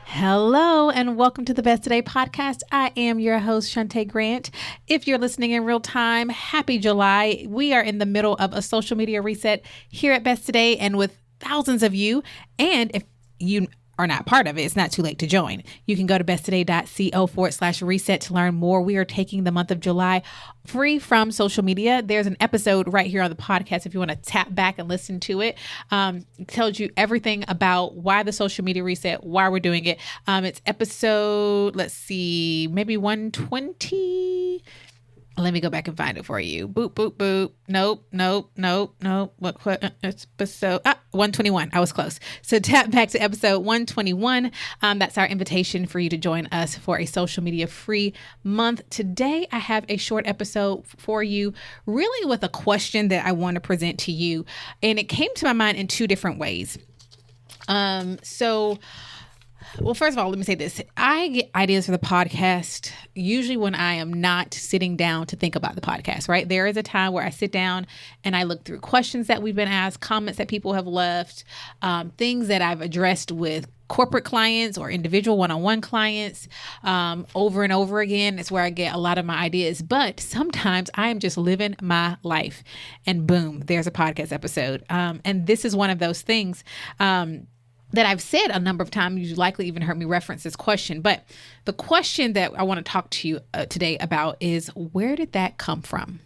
Hello and welcome to the Best Today podcast. I am your host, Shantae Grant. If you're listening in real time, happy July. We are in the middle of a social media reset here at Best Today and with thousands of you. And if you are not part of it, it's not too late to join. You can go to besttoday.co/reset to learn more. We are taking the month of July free from social media. There's an episode right here on the podcast if you want to tap back and listen to it. It tells you everything about why the social media reset, why we're doing it. It's episode, maybe 120. Let me go back and find it for you. Boop, boop, boop. Nope. What episode? 121. I was close. So tap back to episode 121. That's our invitation for you to join us for a social media free month. Today, I have a short episode for you, really with a question that I want to present to you. And it came to my mind in two different ways. Well, first of all, let me say this. I get ideas for the podcast usually when I am not sitting down to think about the podcast, right? There is a time where I sit down and I look through questions that we've been asked, comments that people have left, things that I've addressed with corporate clients or individual one-on-one clients over and over again. It's where I get a lot of my ideas. But sometimes I am just living my life and boom, there's a podcast episode. And this is one of those things that I've said a number of times. You likely even heard me reference this question, but the question that I want to talk to you today about is, where did that come from?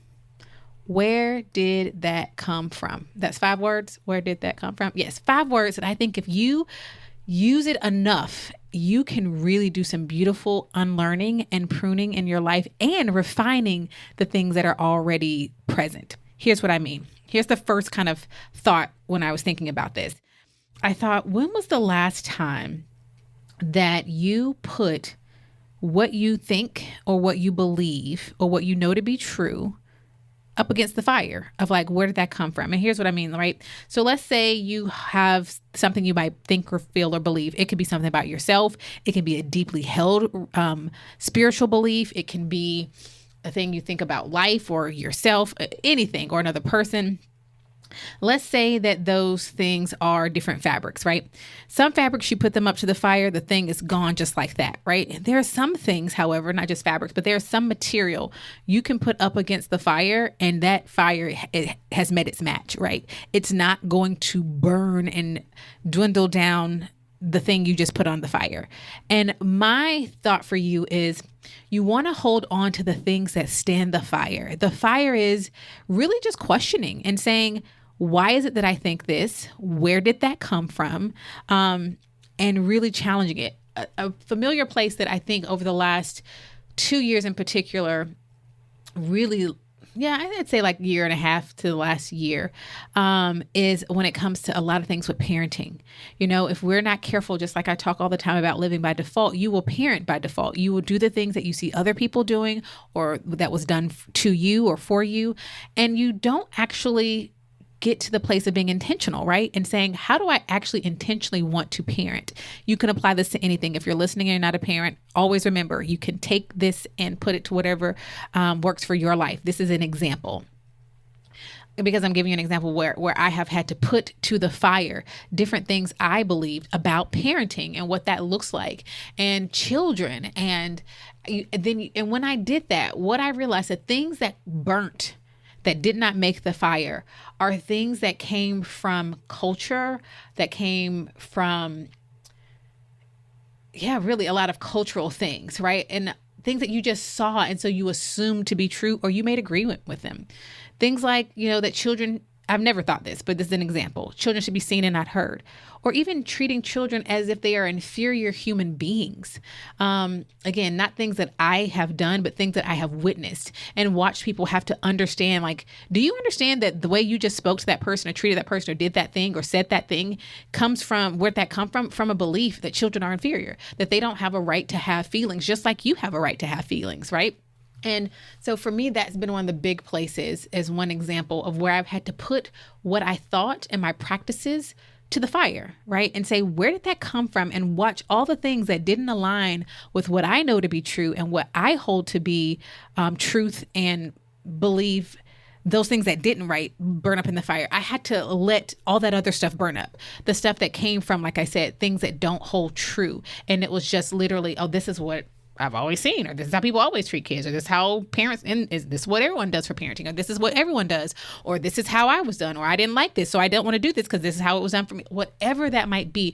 Where did that come from? That's 5 words. Where did that come from? Yes, 5 words that I think if you use it enough, you can really do some beautiful unlearning and pruning in your life and refining the things that are already present. Here's what I mean. Here's the first kind of thought when I was thinking about this. I thought, when was the last time that you put what you think or what you believe or what you know to be true up against the fire of like, where did that come from? And here's what I mean, right? So let's say you have something you might think or feel or believe. It could be something about yourself. It can be a deeply held spiritual belief. It can be a thing you think about life or yourself, anything, or another person. Let's say that those things are different fabrics, right? Some fabrics, you put them up to the fire, the thing is gone just like that, right? There are some things, however, not just fabrics, but there's some material you can put up against the fire and that fire has met its match, right? It's not going to burn and dwindle down the thing you just put on the fire. And my thought for you is, you want to hold on to the things that stand the fire. The fire is really just questioning and saying, why is it that I think this? Where did that come from? And really challenging it. A familiar place that I think over the last 2 years in particular, really, I'd say like 1.5 years to the last year, is when it comes to a lot of things with parenting. You know, if we're not careful, just like I talk all the time about living by default, you will parent by default. You will do the things that you see other people doing or that was done to you or for you. And you don't actually get to the place of being intentional, right? And saying, how do I actually intentionally want to parent? You can apply this to anything. If you're listening and you're not a parent, always remember, you can take this and put it to whatever works for your life. This is an example, because I'm giving you an example where I have had to put to the fire different things I believed about parenting and what that looks like and children. And when I did that, what I realized, that things that burnt, that did not make the fire, are things that came from culture, that came from, really a lot of cultural things, right? And things that you just saw, and so you assumed to be true, or you made agreement with them. Things like, that children, I've never thought this, but this is an example. Children should be seen and not heard. Or even treating children as if they are inferior human beings. Again, not things that I have done, but things that I have witnessed and watched people have to understand. Like, do you understand that the way you just spoke to that person or treated that person or did that thing or said that thing comes from, where'd that come from? From a belief that children are inferior, that they don't have a right to have feelings, just like you have a right to have feelings, right? And so for me, that's been one of the big places, as one example of where I've had to put what I thought and my practices to the fire, right? And say, where did that come from? And watch all the things that didn't align with what I know to be true and what I hold to be truth and believe those things that didn't write burn up in the fire. I had to let all that other stuff burn up. The stuff that came from, like I said, things that don't hold true. And it was just literally, oh, this is what I've always seen, or this is how people always treat kids, or this is how parents, and is this what everyone does for parenting, or this is what everyone does, or this is how I was done, or I didn't like this, so I don't want to do this because this is how it was done for me. Whatever that might be.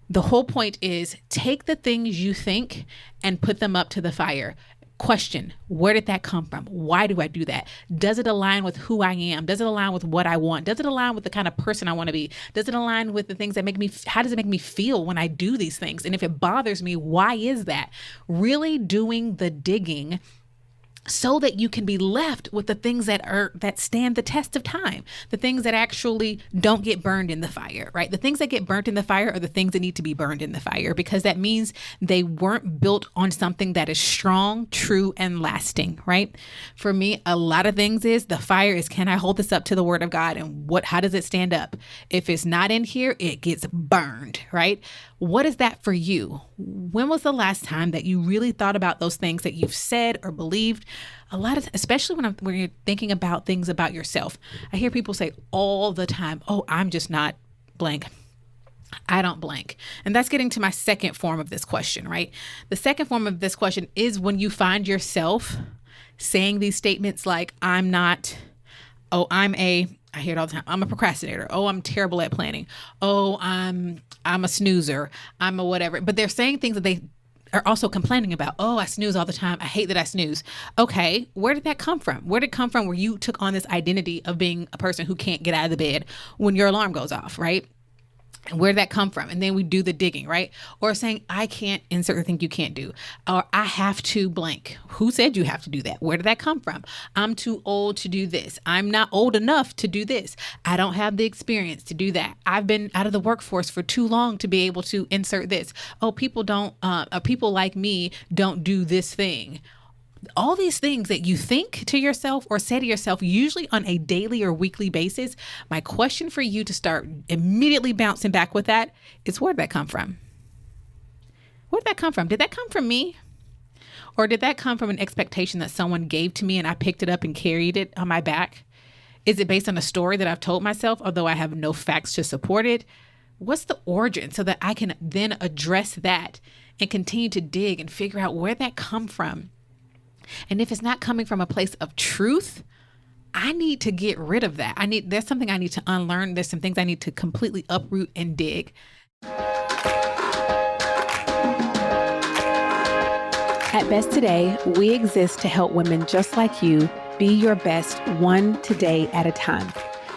The whole point is take the things you think and put them up to the fire. Question, where did that come from? Why do I do that? Does it align with who I am? Does it align with what I want? Does it align with the kind of person I want to be? Does it align with the things that make me, how does it make me feel when I do these things? And if it bothers me, why is that? Really doing the digging so that you can be left with the things that stand the test of time, the things that actually don't get burned in the fire, right? The things that get burnt in the fire are the things that need to be burned in the fire, because that means they weren't built on something that is strong, true, and lasting, right? For me, a lot of things is the fire is, can I hold this up to the word of God, and how does it stand up? If it's not in here, it gets burned, right? What is that for you? When was the last time that you really thought about those things that you've said or believed? A lot of, especially when you're thinking about things about yourself, I hear people say all the time, oh, I'm just not blank. I don't blank. And that's getting to my second form of this question, right? The second form of this question is when you find yourself saying these statements like, I'm not, oh, I hear it all the time. I'm a procrastinator. Oh, I'm terrible at planning. Oh, I'm a snoozer. I'm a whatever. But they're saying things that they are also complaining about. Oh, I snooze all the time. I hate that I snooze. Okay, where did that come from? Where did it come from where you took on this identity of being a person who can't get out of the bed when your alarm goes off, right? And where did that come from? And then we do the digging, right? Or saying, I can't insert the thing you can't do. Or I have to blank. Who said you have to do that? Where did that come from? I'm too old to do this. I'm not old enough to do this. I don't have the experience to do that. I've been out of the workforce for too long to be able to insert this. Oh, people like me don't do this thing. All these things that you think to yourself or say to yourself, usually on a daily or weekly basis, my question for you to start immediately bouncing back with that is, where did that come from? Where did that come from? Did that come from me? Or did that come from an expectation that someone gave to me and I picked it up and carried it on my back? Is it based on a story that I've told myself, although I have no facts to support it? What's the origin so that I can then address that and continue to dig and figure out where that come from? And if it's not coming from a place of truth, I need to get rid of that. There's something I need to unlearn. There's some things I need to completely uproot and dig. At Best Today, we exist to help women just like you be your best one today at a time.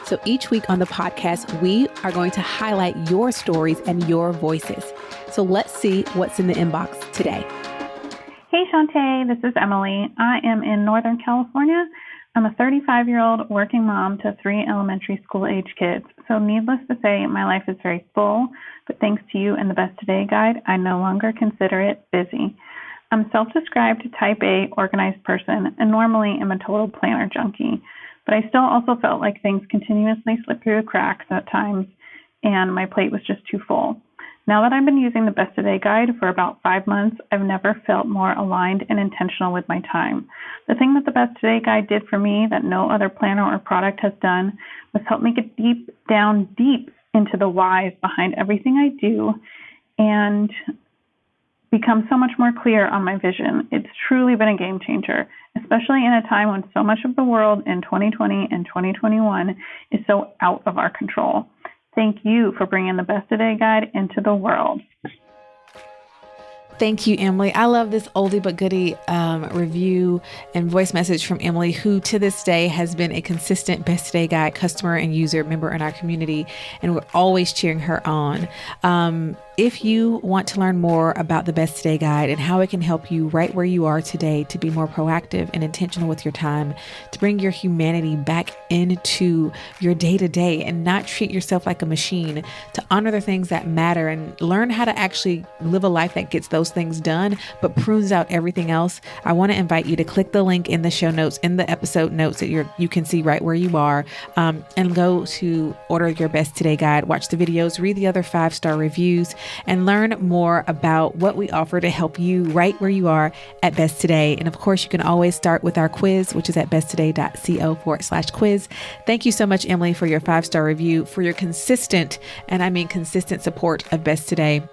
So each week on the podcast, we are going to highlight your stories and your voices. So let's see what's in the inbox today. Hey, Shantae, this is Emily. I am in Northern California. I'm a 35-year-old working mom to 3 elementary school-age kids. So needless to say, my life is very full, but thanks to you and the Best Today guide, I no longer consider it busy. I'm self-described type A organized person and normally am a total planner junkie, but I still also felt like things continuously slip through the cracks at times and my plate was just too full. Now that I've been using the Best Today guide for about 5 months, I've never felt more aligned and intentional with my time. The thing that the Best Today guide did for me that no other planner or product has done was help me get deep into the whys behind everything I do and become so much more clear on my vision. It's truly been a game changer, especially in a time when so much of the world in 2020 and 2021 is so out of our control. Thank you for bringing the Best Today guide into the world. Thank you, Emily. I love this oldie but goodie review and voice message from Emily, who to this day has been a consistent Best Today guide customer and user member in our community, and we're always cheering her on. If you want to learn more about the Best Today guide and how it can help you right where you are today to be more proactive and intentional with your time, to bring your humanity back into your day-to-day and not treat yourself like a machine, to honor the things that matter and learn how to actually live a life that gets those things done, but prunes out everything else, I want to invite you to click the link in the show notes, in the episode notes that you can see right where you are, and go to order your Best Today guide, watch the videos, read the other 5-star reviews, and learn more about what we offer to help you right where you are at Best Today. And of course, you can always start with our quiz, which is at besttoday.co/quiz. Thank you so much, Emily, for your 5-star review, for your consistent, and I mean consistent support of Best Today.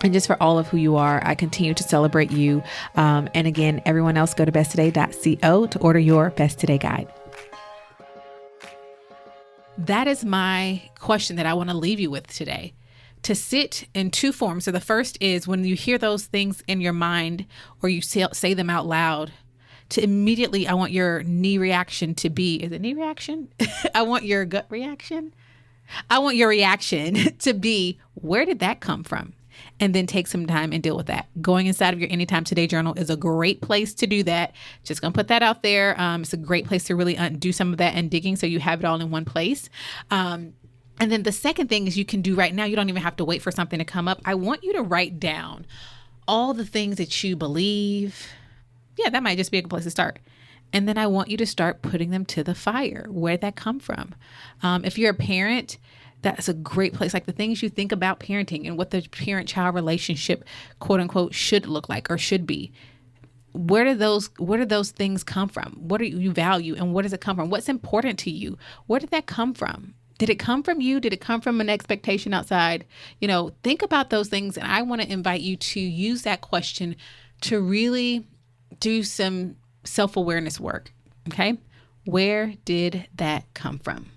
And just for all of who you are, I continue to celebrate you. And again, everyone else, go to besttoday.co to order your Best Today guide. That is my question that I want to leave you with today. To sit in two forms. So the first is when you hear those things in your mind or you say them out loud, to immediately, I want your knee reaction to be, is it knee reaction? I want your gut reaction. I want your reaction to be, where did that come from? And then take some time and deal with that. Going inside of your Anytime Today journal is a great place to do that. Just going to put that out there. It's a great place to really do some of that and digging so you have it all in one place. And then the second thing is you can do right now. You don't even have to wait for something to come up. I want you to write down all the things that you believe. Yeah, that might just be a good place to start. And then I want you to start putting them to the fire. Where'd that come from? If you're a parent, that's a great place. Like the things you think about parenting and what the parent-child relationship, quote unquote, should look like or should be. Where do those things come from? What do you value and where does it come from? What's important to you? Where did that come from? Did it come from you? Did it come from an expectation outside? Think about those things. And I want to invite you to use that question to really do some self-awareness work. Okay. Where did that come from?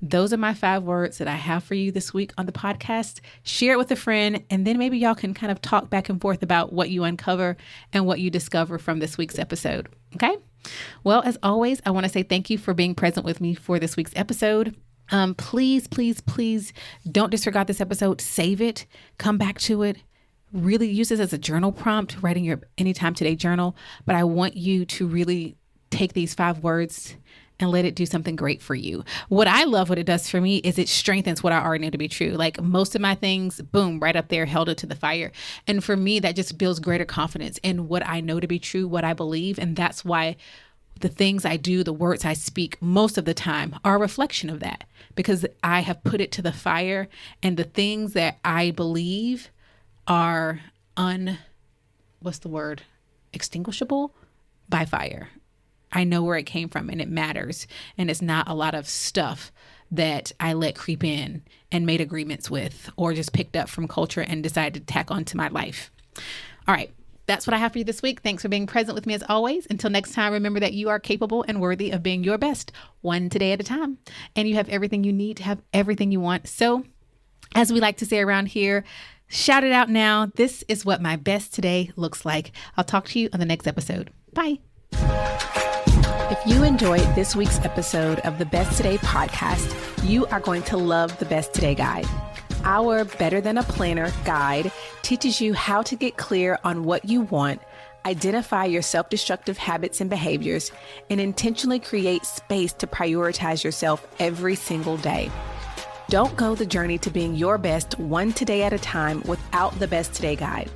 Those are my 5 words that I have for you this week on the podcast. Share it with a friend, and then maybe y'all can kind of talk back and forth about what you uncover and what you discover from this week's episode. Okay? Well, as always, I want to say thank you for being present with me for this week's episode. Please, please, please don't disregard this episode. Save it. Come back to it. Really use this as a journal prompt, writing your Anytime Today journal. But I want you to really take these 5 words and let it do something great for you. What it does for me is it strengthens what I already know to be true. Like most of my things, boom, right up there, held it to the fire. And for me, that just builds greater confidence in what I know to be true, what I believe. And that's why the things I do, the words I speak most of the time are a reflection of that, because I have put it to the fire and the things that I believe are extinguishable by fire. I know where it came from and it matters. And it's not a lot of stuff that I let creep in and made agreements with or just picked up from culture and decided to tack onto my life. All right. That's what I have for you this week. Thanks for being present with me as always. Until next time, remember that you are capable and worthy of being your best, one today at a time. And you have everything you need to have everything you want. So as we like to say around here, shout it out now. This is what my best today looks like. I'll talk to you on the next episode. Bye. If you enjoyed this week's episode of the Best Today podcast, you are going to love the Best Today guide. Our Better Than a Planner guide teaches you how to get clear on what you want, identify your self-destructive habits and behaviors, and intentionally create space to prioritize yourself every single day. Don't go the journey to being your best one today at a time without the Best Today guide.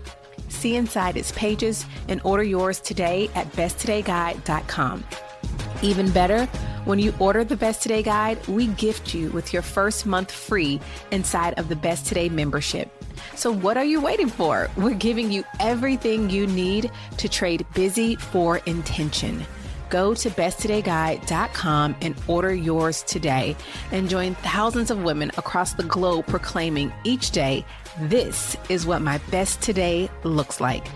See inside its pages and order yours today at besttodayguide.com. Even better, when you order the Best Today guide, we gift you with your first month free inside of the Best Today membership. So what are you waiting for? We're giving you everything you need to trade busy for intention. Go to besttodayguide.com and order yours today and join thousands of women across the globe proclaiming each day, this is what my best today looks like.